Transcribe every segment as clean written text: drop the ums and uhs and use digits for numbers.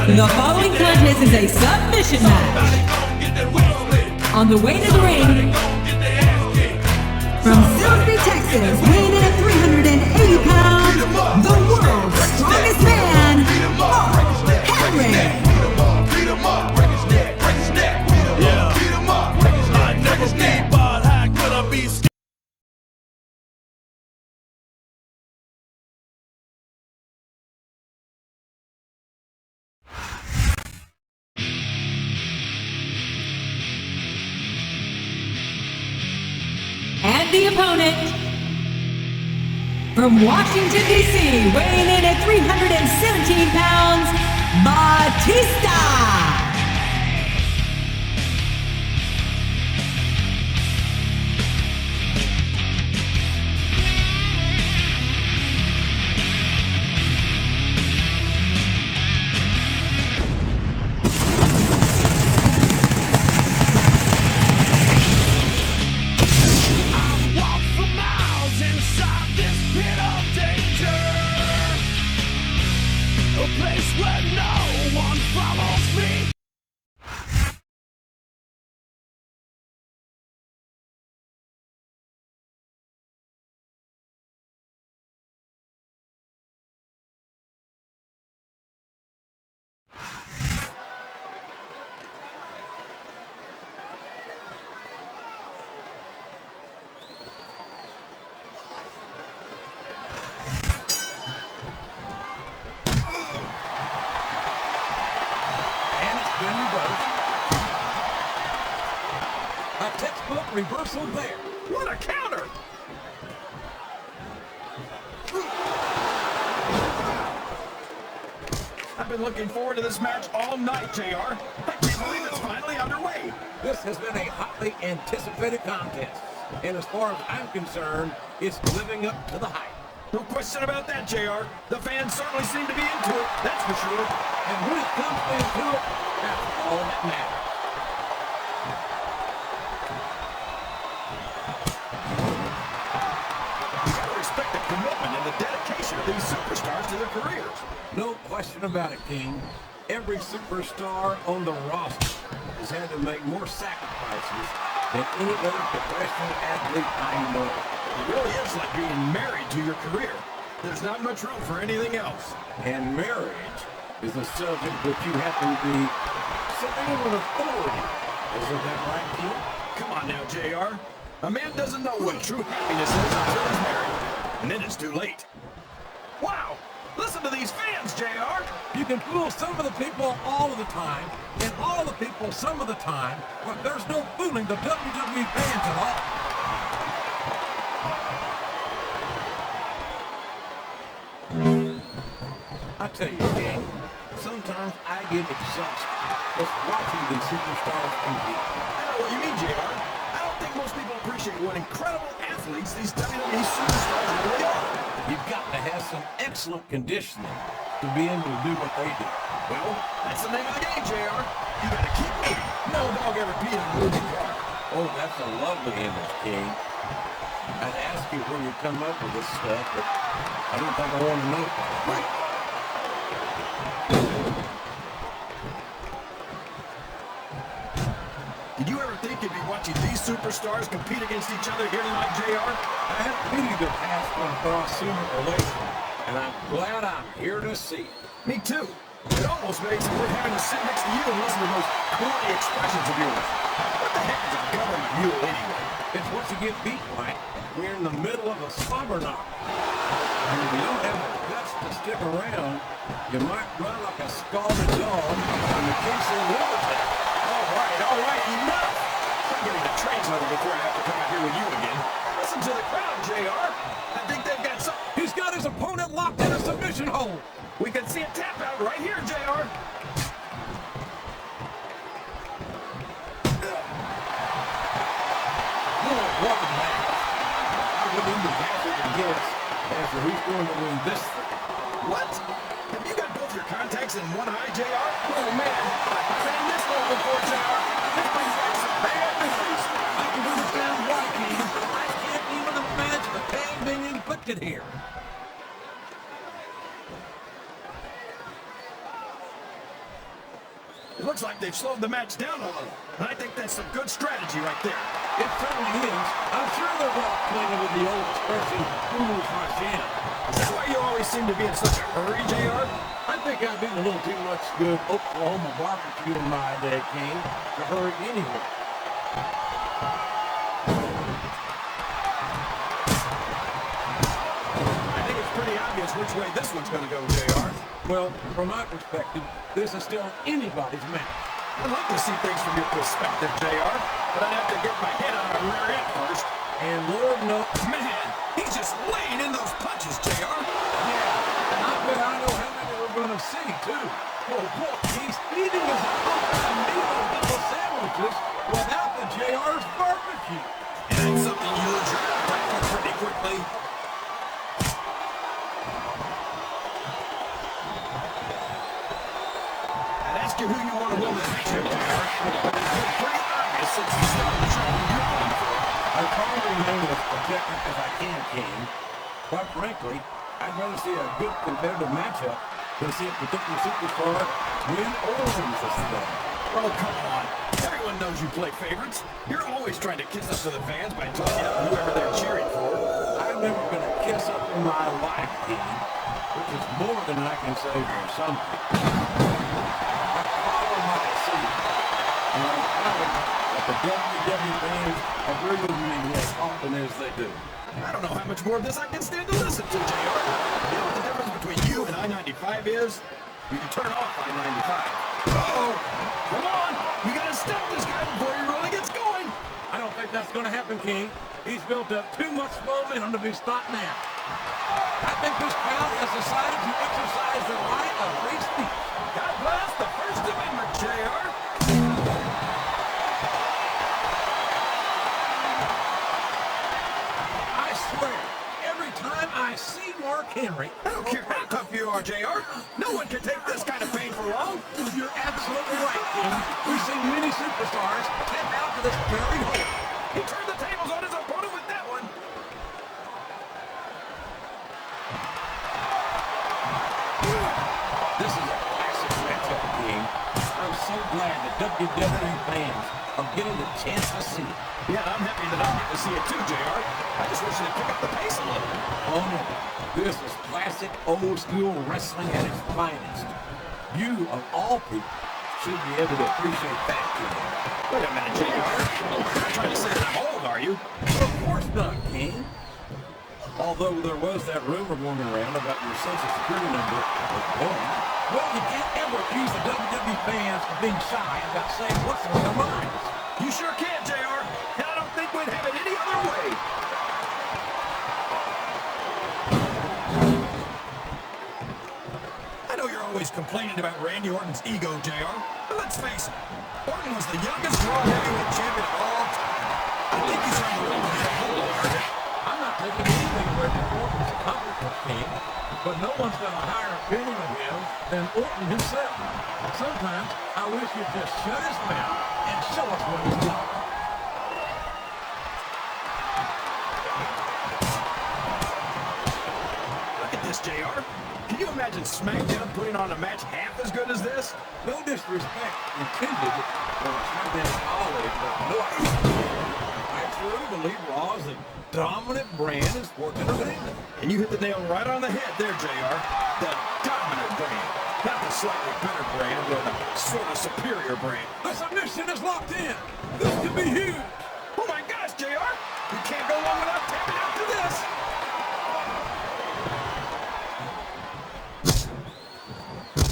The following contest is a submission match. On the way to the ring, from Silsbee, Texas, weighing in at 380 pounds, the world's strongest man, Mark Henry. And the opponent, from Washington, D.C., weighing in at 317 pounds, Batista. A textbook reversal there. What a counter! I've been looking forward to this match all night, JR. I can't believe it's finally underway. This has been a hotly anticipated contest. And as far as I'm concerned, it's living up to the hype. No question about that, JR. The fans certainly seem to be into it, that's for sure. And when it comes into it, that's all that matters. These superstars to their careers. No question about it, King. Every superstar on the roster has had to make more sacrifices than any other professional athlete I know. It really is like being married to your career. There's not much room for anything else. And marriage is a subject that you happen to be something of an authority. Isn't that right, King? Come on now, JR. A man doesn't know what true happiness is until he's married. And then it's too late. Wow! Listen to these fans, JR! You can fool some of the people all of the time, and all of the people some of the time, but there's no fooling the WWE fans at all. I tell you, King, sometimes I get exhausted just watching these superstars compete. I know what you mean, JR. I don't think most people appreciate what incredible athletes these WWE superstars really are. You've got to have some excellent conditioning to be able to do what they do. Well, that's the name of the game, JR. You gotta keep moving. No dog ever peed on a moving car. Oh, that's a lovely image, King. I'd ask you where you come up with this stuff, but I don't think I want to know. Right. Did you ever think you'd be watching these superstars compete against each other here tonight, JR? I had a pity the past one across sooner or later, and I'm glad I'm here to see it. Me too. It almost makes it worth having to sit next to you and listen to those corny expressions of yours. What the heck is a government mule anyway? It's what you get beat like. We're in the middle of a slobber knock. And if you don't have the guts to stick around, you might run like a scalded dog in the case of lunatic. All right, enough! I'm getting a translator before I have to come out here with you again. Listen to the crowd, JR. I think they've got some... He's got his opponent locked in a submission hold. We can see a tap out right here, JR. What a match. I wouldn't even hazard a guess as to who's going to win this thing. What? Have you got both your contacts in one eye, JR? Oh, man. I've been in this one before, JR. This brings back some bad memories. I can understand why, King. I can't even imagine the pain being inflicted here. Looks like they've slowed the match down a little. And I think that's some good strategy right there. It certainly is. I'm sure they're not playing with the old expression, who's rush in. Is that why you always seem to be in such a hurry, JR? I think I've been a little too much good Oklahoma barbecue in my day, King, to hurry anywhere. I think it's pretty obvious which way this one's going to go, JR. Well, from my perspective, this is still anybody's match. I'd like to see things from your perspective, JR, but I'd have to get my head on a rear end first. And Lord knows, Man, he's just laying in those punches, JR. yeah, and I bet I know how many we're going to see, too. Oh, boy, he's eating his own little sandwiches without the JR's barbecue. And that's something you'll drop back to pretty quickly. I'd ask you who you want to win this match, JR. But it's been pretty obvious since you started showing you're going for it. I try to remain as objective as I can, King. Quite frankly, I'd rather see a good competitive matchup than see a particular superstar win or lose this thing. Oh, come on. Everyone knows you play favorites. You're always trying to kiss up to the fans by talking up whoever they're cheering for. I've never been a kiss up in my life, King, which is more than I can say for some people. I follow my seat, and I'm proud that the WWE fans agree with me as often as they do. I don't know how much more of this I can stand to listen to, JR. You know what the difference between you and I-95 is? You can turn off I-95. Uh-oh. Come on. You gotta stop this guy before he really gets going. I don't think that's going to happen, King. He's built up too much momentum to be stopped now. I think this crowd has decided to exercise the right of free speech. God bless the First Amendment, JR. I swear, every time I see Mark Henry, I don't care how tough you are, JR. No one can take this kind of pain for long. you're absolutely right, King. We've seen many superstars tap out to this very hole. He turned the tables on his opponent with that one. This is a classic matchup, King. I'm so glad that WWE fans are getting the chance to see it. Yeah, I'm happy that I get to see it too, JR. I just wish they'd pick up the pace a little. Oh no, this is classic old school wrestling at its finest. You, of all people, should be able to appreciate that, King. Wait a minute, JR. You're not trying to say that I'm old, are you? Of course not, King. Although there was that rumor going around about your social security number was wrong. Well, you can't ever accuse the WWE fans of being shy about saying what's on their minds. You sure can, JR. And I don't think we'd have it any other way. I know you're always complaining about Randy Orton's ego, JR. But let's face it, Orton was the youngest Raw Heavyweight Champion of all time. I think he's trying to hold that whole argument. I'm not taking anything away from Orton's accomplishments, King, but no one's got a higher opinion of him than Orton himself. Sometimes I wish he'd just shut his mouth and show us what he's got. Look at this, JR. Can you imagine SmackDown putting on a match half as good as this? No disrespect intended for SmackDown colleagues, but no, I truly believe Raw is the dominant brand in sports entertainment. And you hit the nail right on the head there, JR. The dominant brand. Not the slightly better brand or the sort of superior brand. The submission is locked in. This could be huge. Oh my gosh, JR! You can't go long without tapping out to this!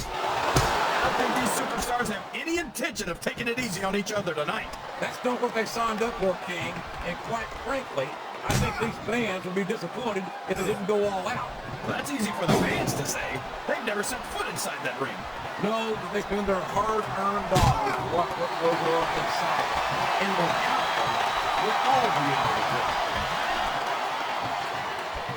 I don't think these superstars have any intention of taking it easy on each other tonight. That's not what they signed up for, King. And quite frankly, I think these fans would be disappointed if they didn't go all out. Well, that's easy for the fans to say. They've never set foot inside that ring. No, they spend their hard-earned dollars to watch what goes on inside. And the outcome will all be in the result.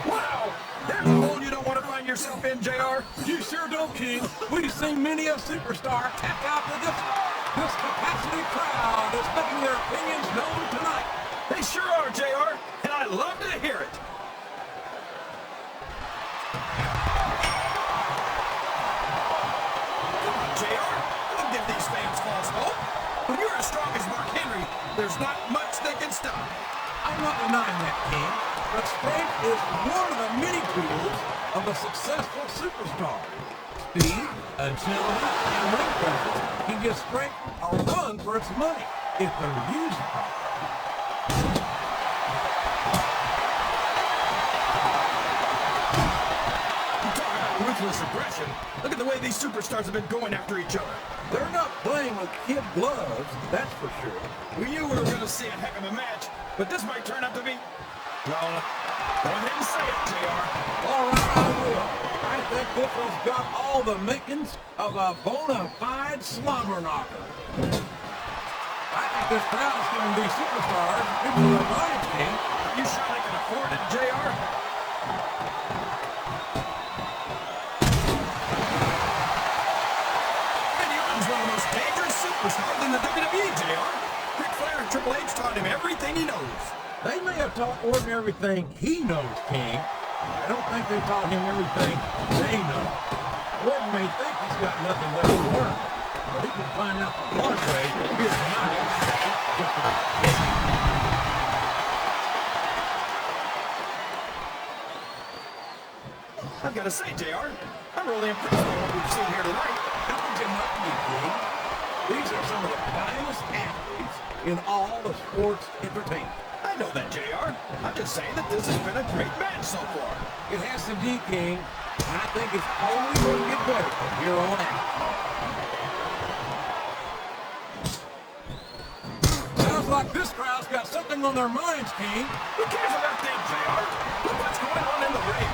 Wow! There's a hole you don't want to find yourself in, JR. You sure don't, King. We've seen many a superstar tap out to this capacity crowd is making their opinions known tonight. They sure are, JR, and I love to hear it. Come on, JR. Don't give these fans false There's not much they can stop. I'm not denying that, King, but strength is one of the many tools of a successful superstar. Speed, agility, and ring presence can give strength a run for its money if they're used properly. Ruthless aggression. Look at the way these superstars have been going after each other. They're not playing with kid gloves, that's for sure. We knew we were going to see a heck of a match, but this might turn out to be... Well, go ahead and say it, JR. All right, I will. I think this one's got all the makings of a bona fide slobber knocker. I think this crowd's giving these superstars people their minds, King. Are you sure they can afford it, JR? One of the most dangerous superstars in the WWE, JR. Ric Flair and Triple H taught him everything he knows. They may have taught Orton everything he knows, King. I don't think they taught him everything they know. Orton may think he's got nothing left to learn, but he can find out the hard way here tonight. I've got to say, JR, I'm really impressed with what we've seen here tonight. How could you not be, King? These are some of the finest athletes in all of sports entertainment. I know that, JR. I'm just saying that this has been a great match so far. It has to be, King, and I think it's only going to get better from here on out. Sounds like this crowd's got something on their minds, King. Who cares about them, JR? Look what's going on in the ring.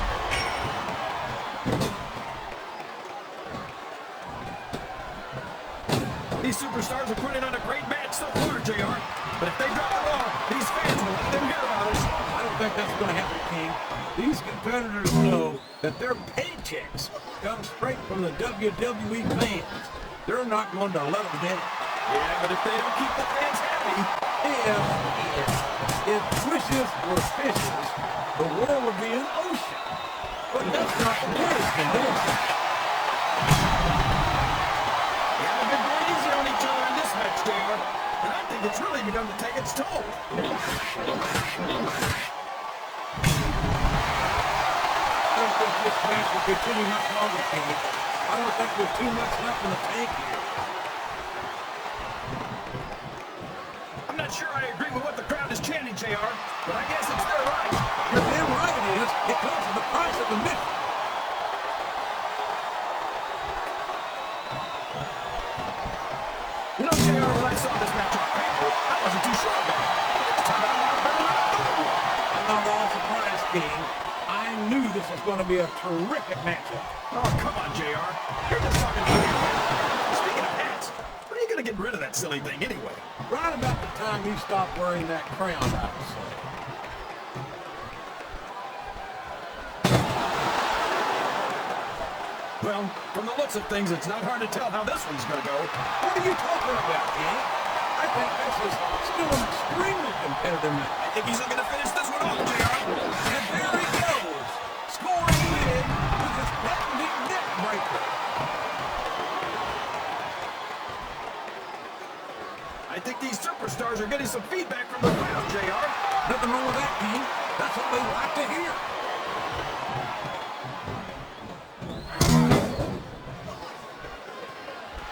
These superstars are putting on a great match so far, JR. But if they drop the ball, these fans will let them hear about us. I don't think that's going to happen, King. These competitors know that their paychecks come straight from the WWE fans. They're not going to let them get it. Yeah, but if they don't keep the fans happy... If wishes were fishes, the world would be an ocean. But that's not the case, King. JR, and I think it's really begun to take its toll. I don't think this match will continue much longer, King. I don't think there's too much left in the tank here. I'm not sure I agree with what the crowd is chanting, JR, but I guess it's their right. You're damn right it is. It comes at the price of admission. You know, JR, when I saw this match on paper, I wasn't too sure about it. It's turned out a lot better than I thought it would. I'm not all surprised, King. I knew this was going to be a terrific matchup. Oh, come on, JR. You're just talking about your hat. Speaking of hats, when are you going to get rid of that silly thing anyway? Right about the time you stop wearing that crown, I would say. Well, from the looks of things, it's not hard to tell how this one's going to go. What are you talking about, King? I think this is still an extremely competitive match. I think he's looking to finish this one off, JR. And there he goes, scoring big with his patented neck breaker. I think these superstars are getting some feedback from the crowd, JR. Nothing wrong with that, King. That's what they like to hear.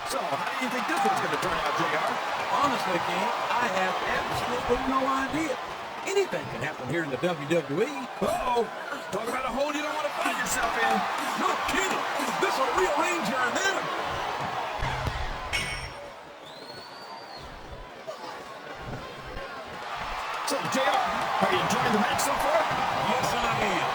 So, how do you think this one's going to turn out, JR? Honestly, King, I have absolutely no idea. Anything can happen here in the WWE. Uh-oh. Talk about a hole you don't want to find yourself in. No kidding. This will rearrange your anatomy. So, JR, are you enjoying the match so far? Yes, I am.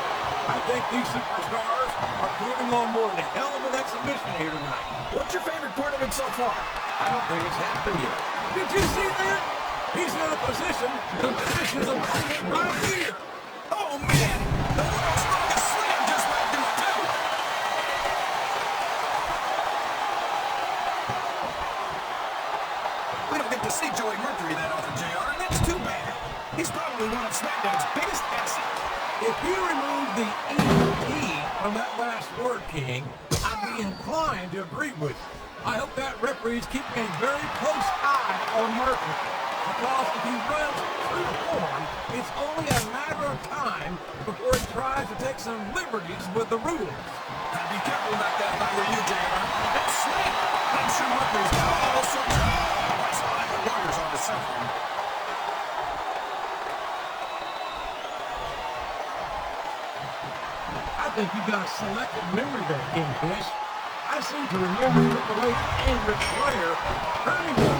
I think these superstars are putting on more than a hell of an exhibition here tonight. What's your favorite part of it so far? I don't think it's happened yet. Did you see that? He's in a position to position his opponent right here. Oh, man! The world's strongest slam just went through it, too! We don't get to see Joey Mercury that often, JR, and that's too bad. He's probably one of SmackDown's biggest assets. If you remove the E from that last word, King, I'd be inclined to agree with you. I hope that referee's keeping a very close eye on Mercury. Because if he runs true form, it's only a matter of time before he tries to take some liberties with the rules. I'd be careful about that if I were you, JR. That's slick. I'm sure Murphy's got all sorts of lawyers on his cell phone. I think you got a selective memory there, Kingfish. I seem to remember Triple H and Ric Flair turning him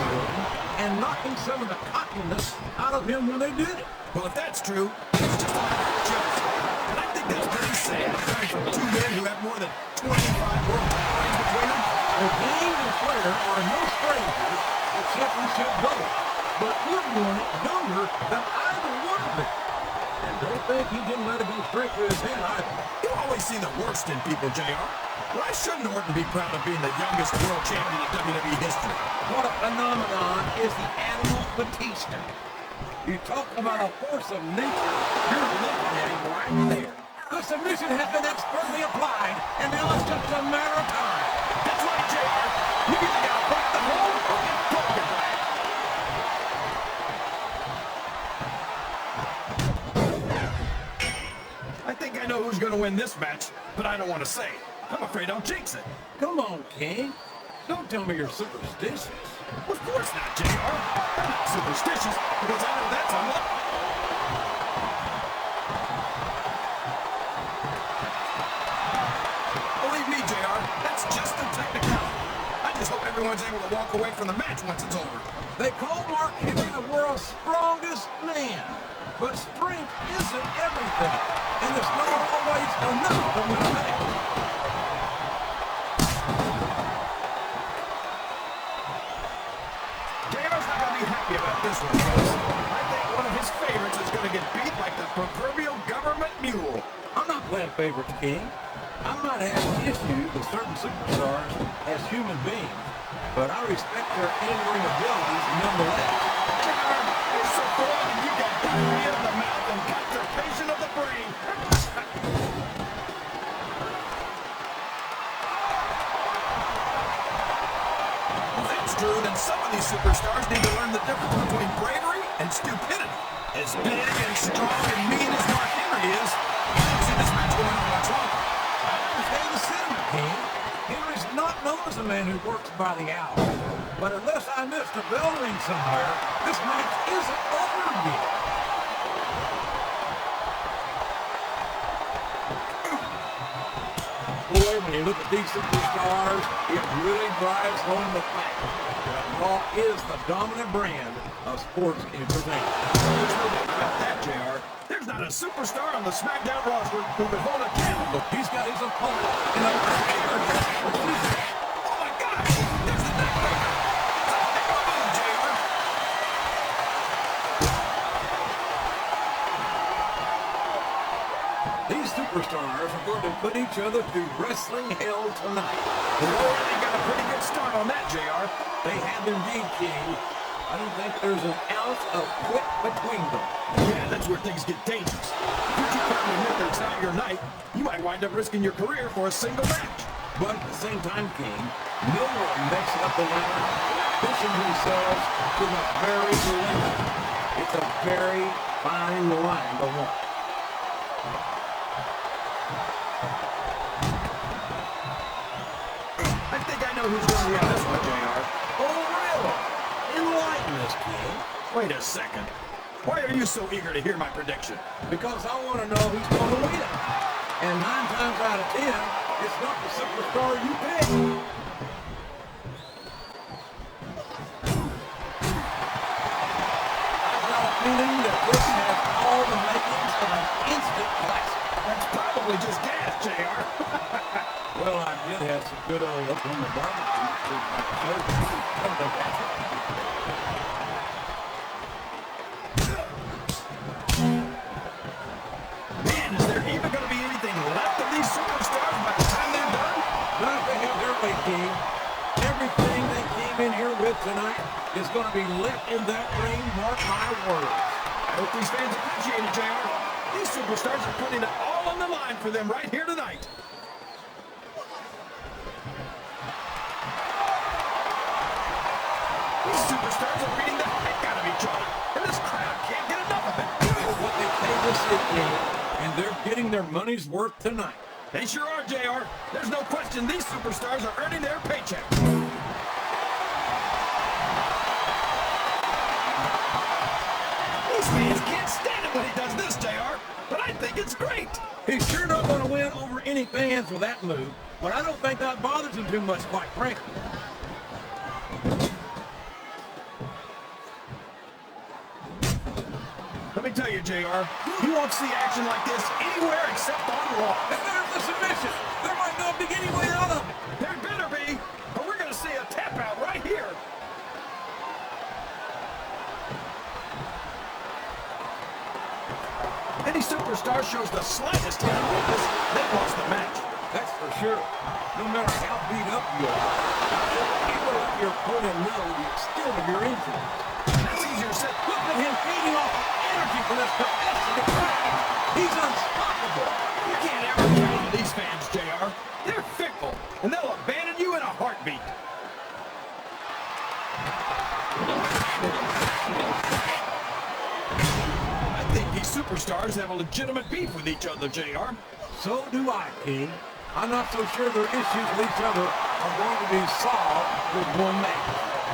and knocking some of the cockiness out of him when they did it. Well, if that's true, it's just a matter of jealousy. And I think that's pretty sad, coming from two men who have more than 25 world titles between them. The Kane and Flair are no strangers to championship both, but you're doing it younger than either one of them. And don't think he didn't let it go straight to his head either. You always see the worst in people, JR. Why shouldn't Orton be proud of being the youngest world champion in WWE history? What a phenomenon is the animal Batista. You talk about a force of nature, you're looking at him right there. The submission has been expertly applied, and now it's just a matter of time. That's right, JR. You either got to fight the hole or get broken back. I think I know who's going to win this match, but I don't want to say. I'm afraid I'll jinx it. Come on, King. Don't tell me you're superstitious. Of course not, JR. I'm not superstitious because I know that's unlucky. Believe me, JR, that's just a technicality. I just hope everyone's able to walk away from the match once it's over. They call Mark Henry the world's strongest man, but strength isn't everything, and there's not always enough to win a match. JR's not going to be happy about this one, folks. I think one of his favorites is going to get beat like the proverbial government mule. I'm not playing favorites, King. I might have issues with certain superstars as human beings, but I respect their in-ring abilities nonetheless. JR, you're so full and you got diarrhea of the mouth and constipation of the brain. If that's true, then some of these superstars need to learn the difference between bravery and stupidity. As big and strong and mean as Mark Henry is, I don't see this match going on much longer. I understand the sentiment, King. Henry's not known as a man who works by the hour, but unless I missed a bell ring somewhere, this match isn't over yet. Boy, when you look at these superstars, it really drives home the fact that Raw is the dominant brand of sports entertainment. There's no doubt about that, JR. There's not a superstar on the SmackDown roster who could hold a candle. He's got his opponent in a Batista. Oh my gosh! There's the neckbreaker! It's a heck of a move, JR! These superstars are going to put each other through wrestling hell tonight. They already got a pretty good start on that, JR. They have indeed, King. I don't think there's an ounce of quit between them. Yeah, that's where things get dangerous. If you keep trying to admit that it's not your night, you might wind up risking your career for a single match. But at the same time, King, no one makes up the ladder, pushing themselves to the very limit. It's a very fine line to walk. I think I know who's going to win this one, JR. Oh, really? Enlighten us, King. Wait a second. Why are you so eager to hear my prediction? Because I want to know who's going to win. And 9 times out of 10, it's not the superstar you pick. I've got a feeling that this has all the makings of an instant classic. That's probably just gas, JR. Well, I did have some good old Oklahoma barbecue. Man, is there even going to be anything left of these superstars by the time they're done? Not if they have their way, King. Everything they came in here with tonight is going to be left in that ring, mark my words. I hope these fans appreciate it, JR. These superstars are putting it all on the line for them right here tonight. These superstars are beating the heck out of each other. it, King, and they're getting their money's worth tonight. They sure are, JR. There's no question these superstars are earning their paycheck. These fans can't stand it when he does this, JR, but I think it's great. He's sure not going to win over any fans with that move, but I don't think that bothers him too much, quite frankly. Let me tell you, JR, you won't see action like this anywhere except on Raw. And there's the submission. There might not be any way out of it. There better be, or we're going to see a tap out right here. Any superstar shows the slightest hint of weakness, they've lost the match. That's for sure. No matter how beat up you are, you will let your opponent know the extent of your injury. That's easier said. Look at him feeding off energy from this competitive crowd. He's unstoppable. You can't ever count on these fans, JR. They're fickle, and they'll abandon you in a heartbeat. I think these superstars have a legitimate beef with each other, JR. So do I, King. I'm not so sure their issues with each other are going to be solved with one match.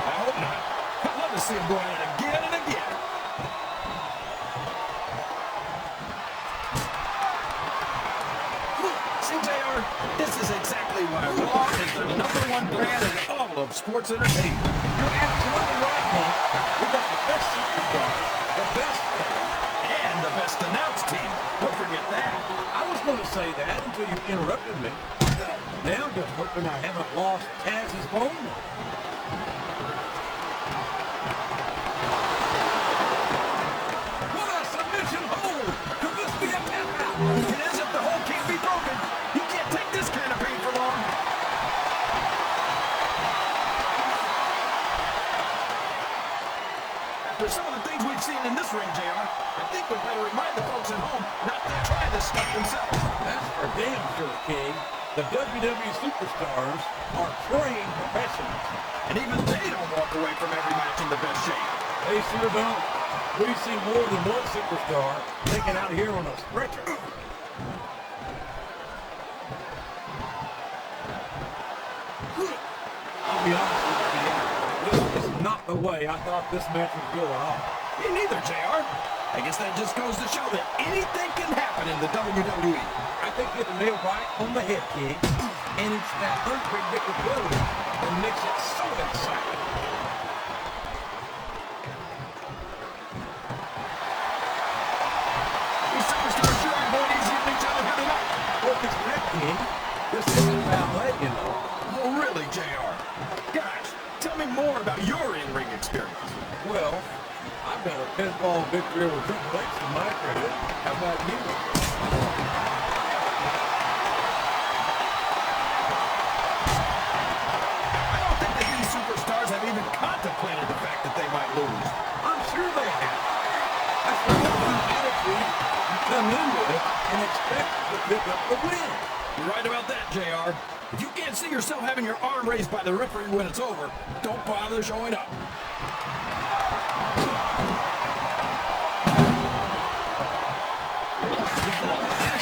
I hope not. I'd love to see them go at it again and again. See, JR, this is exactly why Raw is the #1 brand in all of sports entertainment. You're absolutely right, King. We got the best superstars, the best And the best announced team. Don't forget that. I was going to say that until you interrupted me. Now I'm just hoping I haven't lost Taz's phone. What a submission hold! Could this be a tap out? It is if the hold can't be broken. You can't take this kind of pain for long. After some of the things we've seen in this ring, JR, I think we better remind the folks at home not to try this stuff themselves. That's for damn sure, King. The WWE superstars are trained professionals. And even they don't walk away from every match in the best shape. They sure don't. We've seen more than one superstar taken out here on a stretcher. I'll be honest with you, this is not the way I thought this match would go at all. Me neither, JR. I guess that just goes to show that anything can happen in the WWE. I think you hit the nail right on the head, King. And it's that unpredictability that makes it so exciting. These superstars sure are going easy on each other here tonight. Focus back, King. This isn't ballet, you know. Oh, really, JR? Gosh, tell me more about your in-ring experience. Well, I've got a pinfall victory over Triple H in my credit. How about you? I don't think that these superstars have even contemplated the fact that they might lose. I'm sure they have. That's the kind of attitude you come in with and expect to pick up the win. You're right about that, JR. If you can't see yourself having your arm raised by the referee when it's over, don't bother showing up.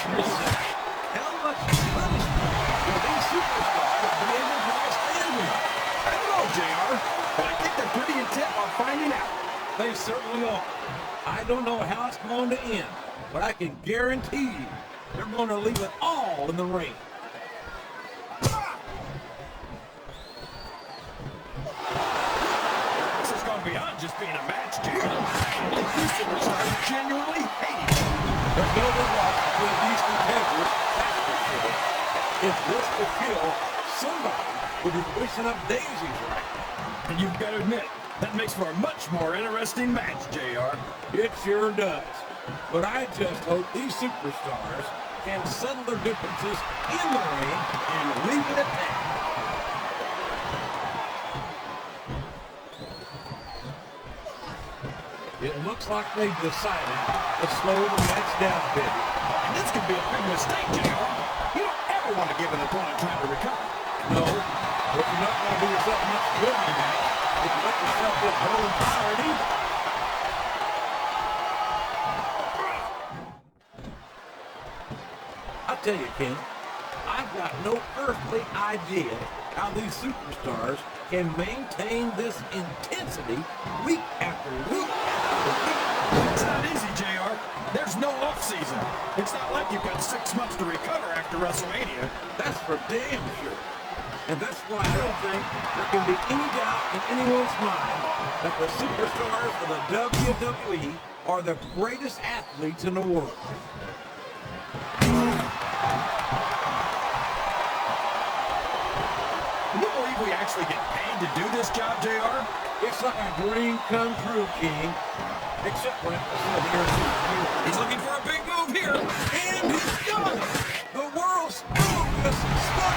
How much punishment will these superstars be able to withstand here? I don't know, JR, but I think they're pretty intent on finding out. They certainly are. I don't know how it's going to end, but I can guarantee you they're going to leave it all in the ring. This has gone beyond just being a match, JR. I think these superstars genuinely hate each other. There's no loss between these competitors, that's for sure. If this could kill, somebody would be wishing up daisies right now. And you've got to admit, that makes for a much more interesting match, JR. It sure does. But I just hope these superstars can settle their differences in the ring and leave it at that. It looks like they've decided to slow the match down a bit. And this could be a big mistake, JR. You don't ever want to give an opponent time to recover. No, but you're not going to do yourself much good in the match if you let yourself get hurt and tired either. tell you, Ken, I've got no earthly idea how these superstars can maintain this intensity week after week after week. It's not easy, JR. There's no off-season. It's not like you've got 6 months to recover after WrestleMania. That's for damn sure. And that's why I don't think there can be any doubt in anyone's mind that the superstars of the WWE are the greatest athletes in the world. Can you believe we actually get paid to do this job, JR? It's like a dream come true, King. Except when it's here. He's looking for a big move here. And he's done it! The world's strongest star!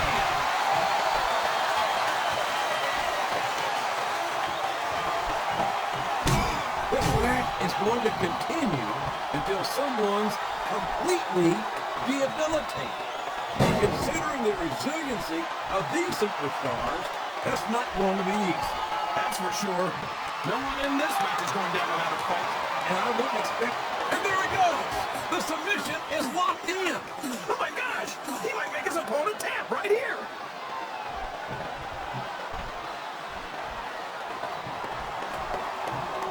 This match is going to continue until someone's completely debilitated. And considering the resiliency of these superstars, that's not going to be easy. That's for sure. No one in this match is going down without a fight. And I wouldn't expect... And there he goes! The submission is locked in! Oh my gosh! He might make his opponent tap right here!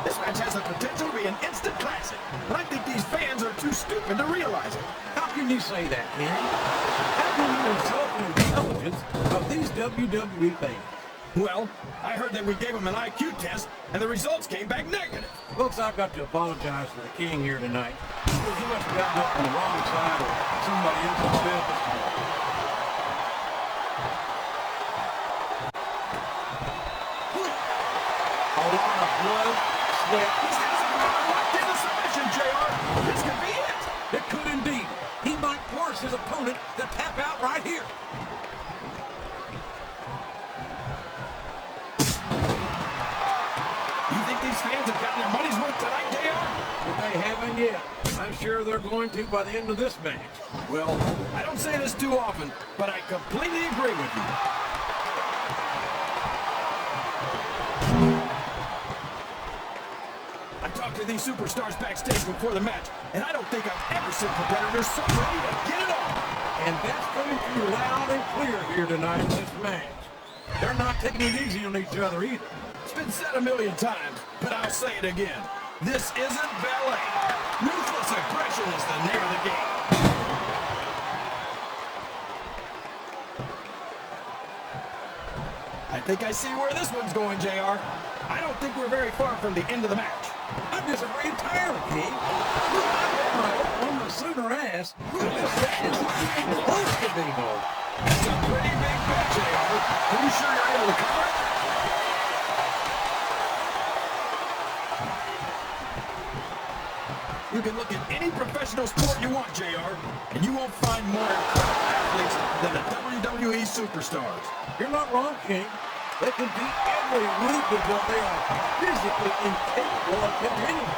This match has the potential to be an instant classic, but I think these fans are too stupid to realize it. How can you say that, Ken? How can you insult the intelligence of these WWE fans? Well, I heard that we gave him an IQ test, and the results came back negative. Folks, I've got to apologize for the King here tonight. He must have gotten up on the wrong side of somebody else's bed this morning. A lot of blood, sweat. He's got someone locked in the submission, JR. This could be it. It could indeed. He might force his opponent to tap out right here. You think these fans have gotten their money's worth tonight, JR? But they haven't yet. I'm sure they're going to by the end of this match. Well, I don't say this too often, but I completely agree with you. I talked to these superstars backstage before the match, and I don't think I've ever seen competitors so ready to get it on. And that's coming through loud and clear here tonight in this match. They're not taking it easy on each other either. It's been said a million times, but I'll say it again. This isn't ballet. Ruthless aggression is the name of the game. I think I see where this one's going, JR. I don't think we're very far from the end of the match. I'm disagreeing entirely, King. Look, I had my opponent sooner ass, but this isn't even close to being over. That's a pretty big bet, JR. Are you sure you're able to cover it? You can look at any professional sport you want, JR, and you won't find more incredible athletes than the WWE superstars. You're not wrong, King. They can beat every week until they are physically incapable of continuing.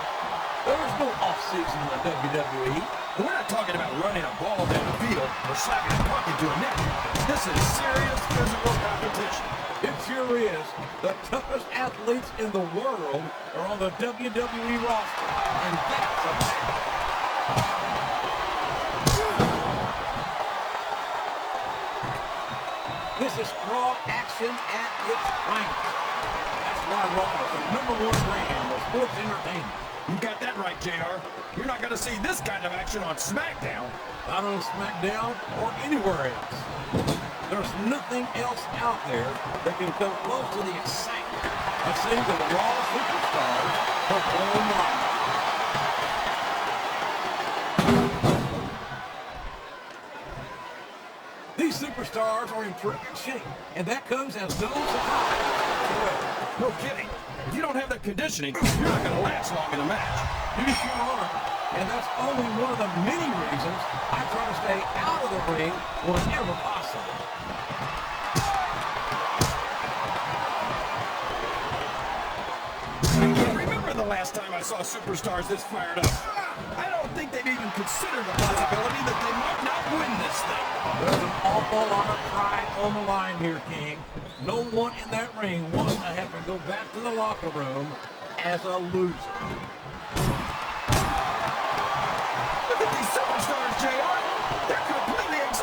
There's no off-season in the WWE. We're not talking about running a ball down the field or slapping a puck into a net. This is serious physical competition. It sure is. The toughest athletes in the world are on the WWE roster, and that's a fact. This is raw action at its finest. That's why Raw is the #1 brand of sports entertainment. You got that right, JR. You're not going to see this kind of action on SmackDown. Not on SmackDown or anywhere else. There's nothing else out there that can come close to the excitement of seeing the Raw superstars perform live. These superstars are in perfect shape, and that comes as no surprise. No kidding. If you don't have the conditioning, you're not going to last long in a match. You sure are. And that's only one of the many reasons I try to stay out of the ring whenever possible. I can't remember the last time I saw superstars this fired up. I don't think they've even considered the possibility that they might not win this thing. There's an awful lot of pride on the line here, King. No one in that ring wants to have to go back to the locker room as a loser. Look at these superstars, JR. They're completely exhausted.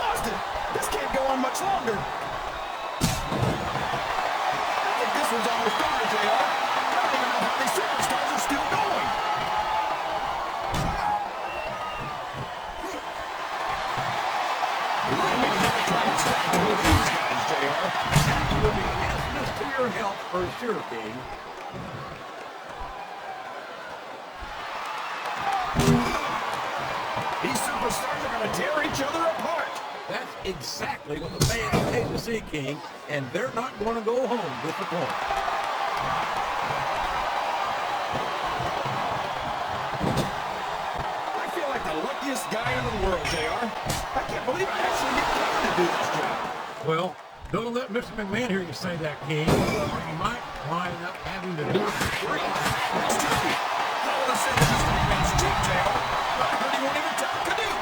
You'll be asking us to your help for sure, King. These superstars are going to tear each other apart. That's exactly what the fans hate to see, King, and they're not going to go home disappointed. I feel like the luckiest guy in the world, JR. I can't believe I actually get paid to do this job. Well, don't let Mr. McMahon hear you say that, King, or you might wind up having to do it for free. That's tricky. I don't want to say that Mr. McMahon's cheap, JR, but I heard he won't even tell Canoe.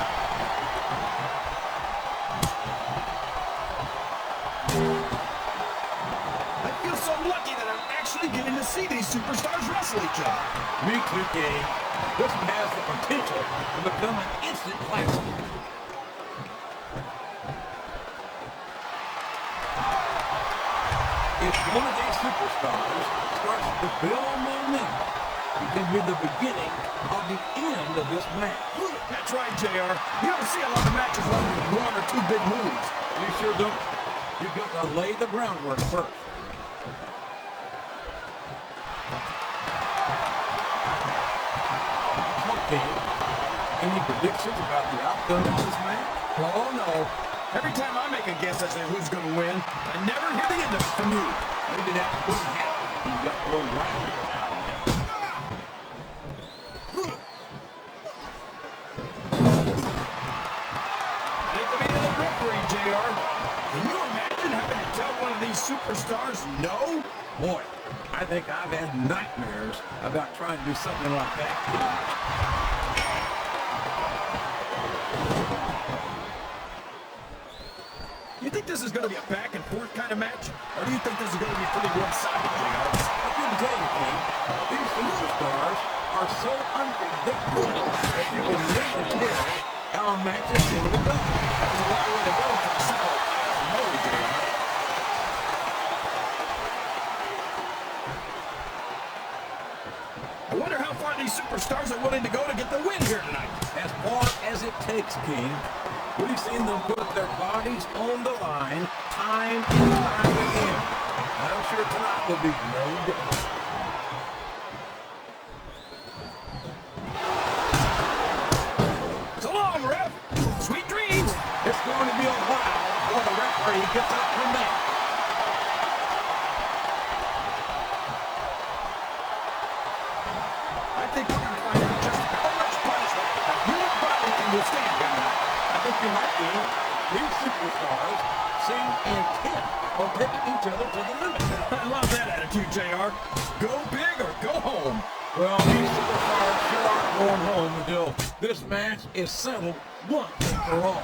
I feel so lucky that I'm actually getting to see these superstars wrestle each other. Me too, King. This one has the potential to become an instant classic. If one of these superstars starts to build momentum, it can be the beginning of the end of this match. That's right, JR. You don't see a lot of matches where there's one or two big moves. You sure don't. You've got to lay the groundwork first. Okay. Any predictions about the outcome of this match? Oh, no. Every time I make a guess as to who's going to win, I never hear the end of it from you. Maybe that wouldn't happen. You got to go right now. I hate to be the referee, JR. Can you imagine having to tell one of these superstars no? Boy, I think I've had nightmares about trying to do something like that. You think this is going to be a back and forth kind of match? Or do you think this is going to be pretty one-sided, JR? I couldn't tell you, King. These superstars are so unpredictable that you can never tell how a match is going to go. That's a long way to go for a simple no, JR. I wonder how far these superstars are willing to go to get the win here tonight. As far as it takes, King. We've seen them put their bodies on the line time and time again. I'm sure tonight will be no different. So long, ref. Sweet dreams. It's going to be a while before the referee gets up from that. I think we're going to find out just how much punishment a human body can withstand here tonight. I think you might be. These superstars seem intent on taking each other to the limit. I love that attitude, JR. Go big or go home. Well, these superstars sure aren't going home until this match is settled once and for all.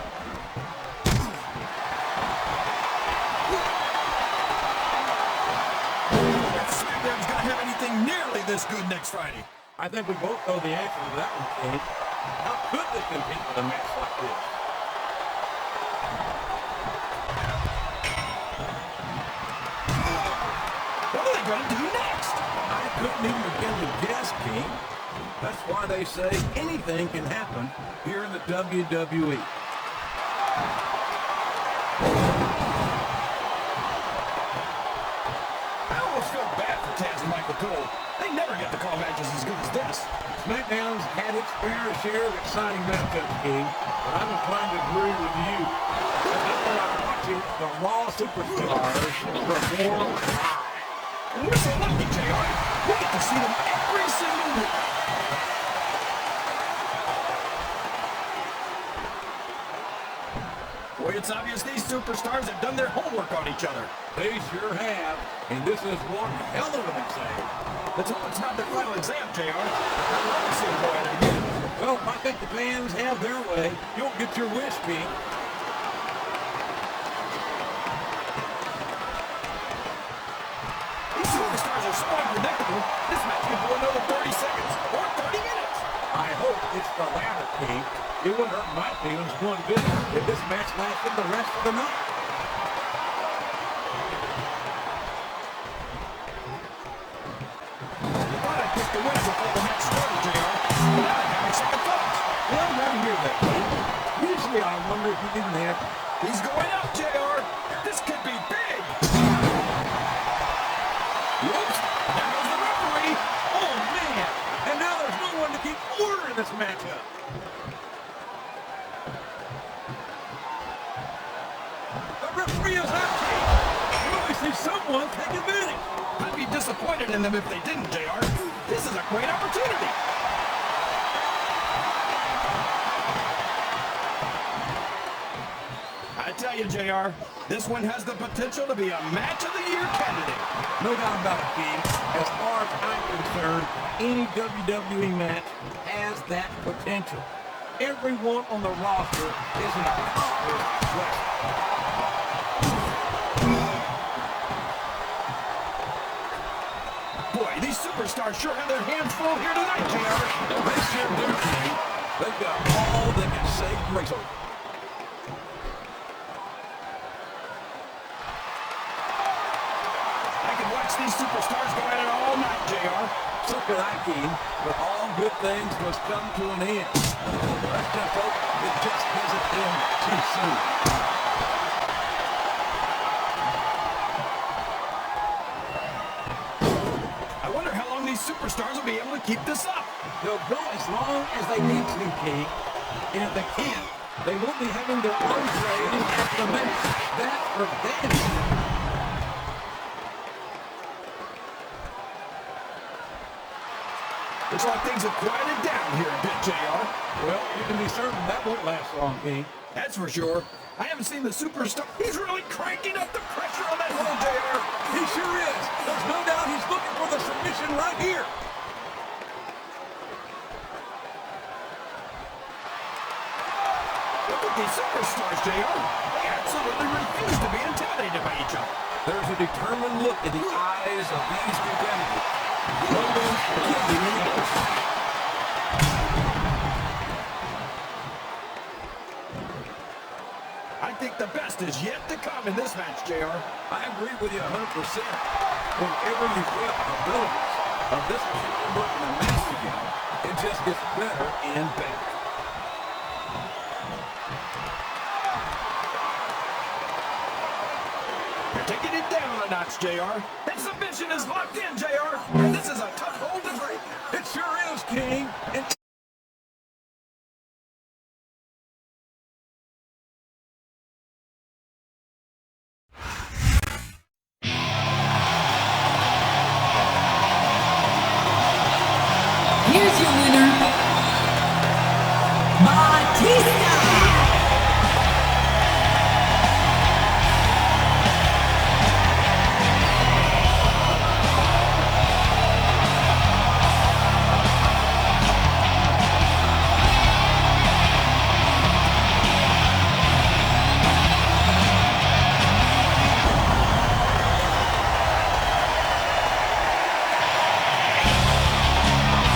If SmackDown's going to have anything nearly this good next Friday. I think we both know the answer to that one, King. How could they compete with a match like this? What are they going to do next? I couldn't even begin to guess, King. That's why they say anything can happen here in the WWE. I almost feel bad for Taz and Michael Cole. They never get to call matches as good as this. SmackDown's had its fair share of exciting matchups, King, but I'm inclined to agree with you. I'm watching the Raw superstars perform live. And we're so lucky, JR. We get to see them every single week. Boy, it's obvious these superstars have done their homework on each other. They sure have, and this is one hell of an exam. Let's hope it's not their final exam, JR. I'd love to see them go at it again. Well, I think the fans have their way. You'll get your wish, King. These superstars are so unpredictable, this match could go another 30 seconds or 30 minutes. I hope it's the latter, King. It wouldn't hurt my feelings one bit if this match lasted the rest of the night. I thought I picked the winner before the match started, JR. But now I'm having second thoughts. Well, right here, that King. Usually I wonder if you even have He's going up, JR. This could be big. Whoops. There goes the referee. Oh, man. And now there's no one to keep order in this matchup. The referee is out. Will we see someone take advantage? I'd be disappointed in them if they didn't, JR. This is a great opportunity. I tell you, JR, this one has the potential to be a match of the year candidate. No doubt about it, King. As far as I'm concerned, any WWE match has that potential. Everyone on the roster is an accomplished wrestler. Boy, these superstars sure have their hands full here tonight, JR. They sure do, King. They've got all that can save grace. These superstars go at it all night, JR. So could I, King, but all good things must come to an end. Let's just hope it just doesn't end too soon. I wonder how long these superstars will be able to keep this up. They'll go as long as they need to, King. And if they can't, they won't be having their own trade after the match. That's revenge. Looks like things have quieted down here a bit, JR. Well, you can be certain that won't last long, King. That's for sure. I haven't seen the superstar. He's really cranking up the pressure on that hole, JR. He sure is. There's no doubt he's looking for the submission right here. Look at these superstars, JR. They absolutely refuse to be intimidated by each other. There's a determined look in the eyes of these competitors. No one's giving in. I think the best is yet to come in this match, JR. I agree with you 100%. Whenever you put abilities of this caliber in a match together, it just gets better and better. You're taking it down a notch, JR. That submission is locked in, JR. And this is a tough hold to break. It sure is, King. And